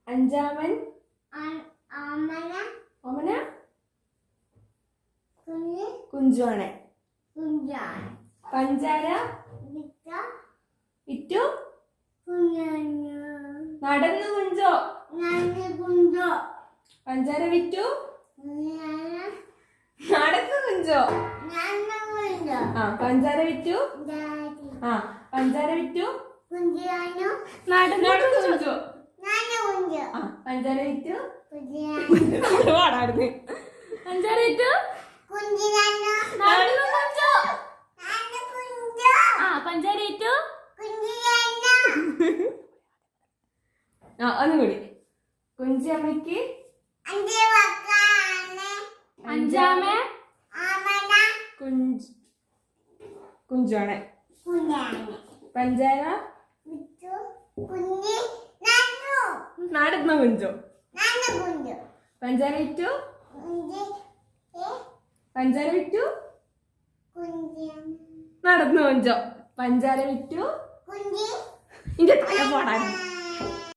അഞ്ചാമൻ ഓമന കുഞ്ചുവാണ്. പഞ്ചാര വിറ്റു നടന്നു കുഞ്ചോ. പഞ്ചാര വിറ്റു നടന്നു കുഞ്ചോ. പഞ്ചാര വിറ്റു പഞ്ചാര വിറ്റു നടന്നു കുഞ്ചോ. പഞ്ചാര വിറ്റു പാടായിരുന്നു. പഞ്ചാര വിറ്റു നടന്നു കുഞ്ചോ. പഞ്ചാര വിറ്റു ഒന്നും കൂടി. കുഞ്ചമ്മയ്ക്ക് അഞ്ചാമേ കുഞ്ചാണ്. പഞ്ചാര നടന്നു കുഞ്ചോ. പഞ്ചാര വിറ്റു പഞ്ചാര വിറ്റു നടന്നു കുഞ്ചോ. പഞ്ചാര വിറ്റു ഇന്റെ തല പോടാൻ.